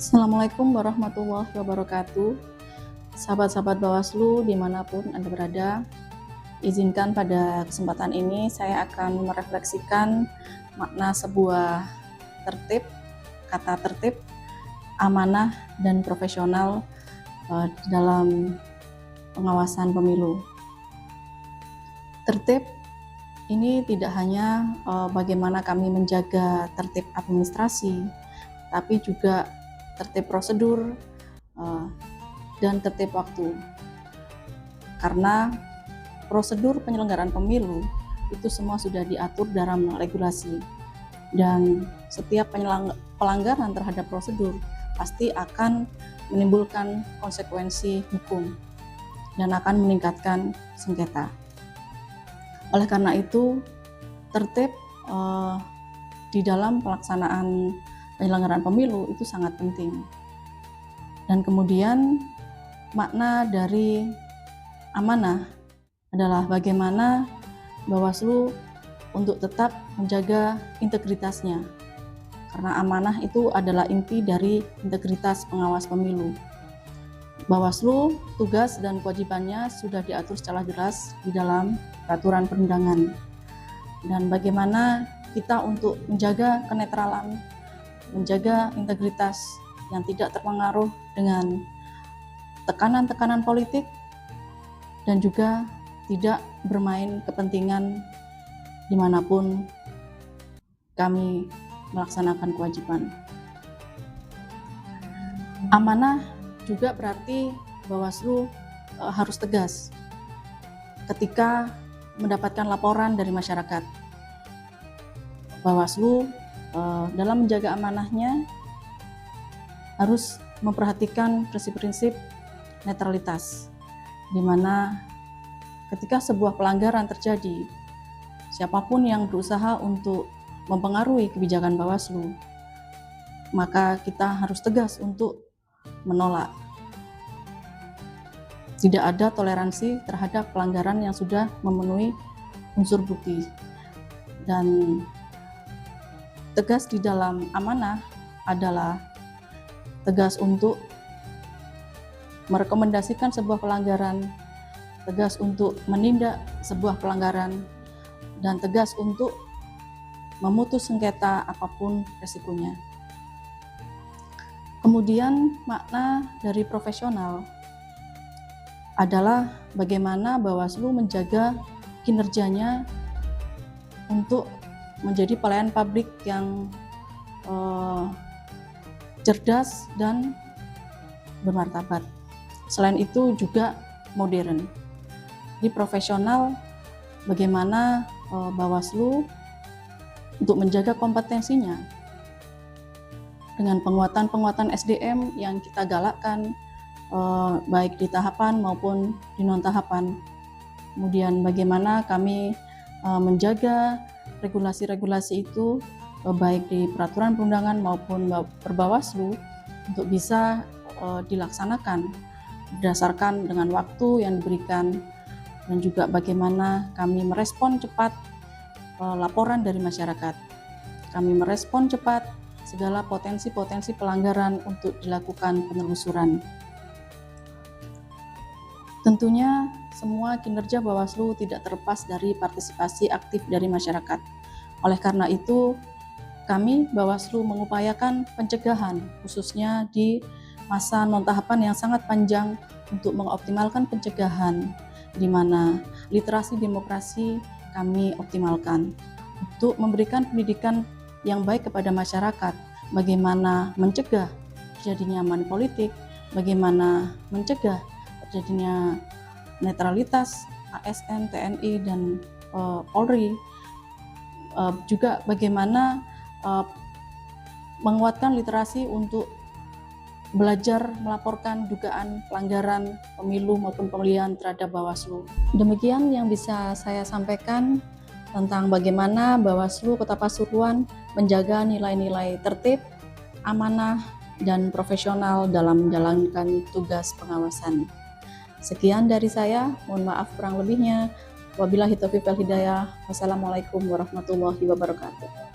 Assalamualaikum warahmatullahi wabarakatuh. Sahabat-sahabat Bawaslu dimanapun Anda berada, izinkan pada kesempatan ini saya akan merefleksikan makna sebuah tertib, kata tertib, amanah, dan profesional dalam pengawasan pemilu. Tertib ini tidak hanya bagaimana kami menjaga tertib administrasi, tapi juga tertib prosedur dan tertib waktu. Karena prosedur penyelenggaraan pemilu itu semua sudah diatur dalam regulasi, dan setiap pelanggaran terhadap prosedur pasti akan menimbulkan konsekuensi hukum dan akan meningkatkan sengketa. Oleh karena itu, tertib di dalam pelaksanaan penyelenggaraan pemilu itu sangat penting. Dan kemudian makna dari amanah adalah bagaimana Bawaslu untuk tetap menjaga integritasnya. Karena amanah itu adalah inti dari integritas pengawas pemilu. Bawaslu, tugas dan kewajibannya sudah diatur secara jelas di dalam peraturan perundangan. Dan bagaimana kita untuk menjaga kenetralan, menjaga integritas yang tidak terpengaruh dengan tekanan-tekanan politik dan juga tidak bermain kepentingan dimanapun kami melaksanakan kewajiban. Amanah juga berarti Bawaslu harus tegas ketika mendapatkan laporan dari masyarakat. Bawaslu dalam menjaga amanahnya harus memperhatikan prinsip-prinsip netralitas, di mana ketika sebuah pelanggaran terjadi, siapapun yang berusaha untuk mempengaruhi kebijakan Bawaslu, maka kita harus tegas untuk menolak. Tidak ada toleransi terhadap pelanggaran yang sudah memenuhi unsur bukti. Dan tegas di dalam amanah adalah tegas untuk merekomendasikan sebuah pelanggaran, tegas untuk menindak sebuah pelanggaran, dan tegas untuk memutus sengketa apapun resikonya. Kemudian makna dari profesional adalah bagaimana Bawaslu menjaga kinerjanya untuk menjadi pelayan publik yang cerdas dan bermartabat. Selain itu juga modern. Di profesional, bagaimana Bawaslu untuk menjaga kompetensinya dengan penguatan SDM yang kita galakkan, baik di tahapan maupun di non-tahapan. Kemudian bagaimana kami menjaga regulasi-regulasi itu baik di peraturan perundangan maupun perbawaslu untuk bisa dilaksanakan berdasarkan dengan waktu yang diberikan, dan juga bagaimana kami merespon cepat laporan dari masyarakat. Kami merespon cepat segala potensi-potensi pelanggaran untuk dilakukan penelusuran. Tentunya semua kinerja Bawaslu tidak terlepas dari partisipasi aktif dari masyarakat. Oleh karena itu, kami Bawaslu mengupayakan pencegahan, khususnya di masa non-tahapan yang sangat panjang, untuk mengoptimalkan pencegahan, di mana literasi demokrasi kami optimalkan untuk memberikan pendidikan yang baik kepada masyarakat, bagaimana mencegah terjadinya money politik, bagaimana mencegah terjadinya netralitas ASN, TNI, dan Polri, juga bagaimana menguatkan literasi untuk belajar melaporkan dugaan pelanggaran pemilu maupun pemilihan terhadap Bawaslu. Demikian yang bisa saya sampaikan tentang bagaimana Bawaslu Kota Pasuruan menjaga nilai-nilai tertib, amanah, dan profesional dalam menjalankan tugas pengawasan. Sekian dari saya, mohon maaf kurang lebihnya. Wabillahi taufiq wal hidayah. Wassalamualaikum warahmatullahi wabarakatuh.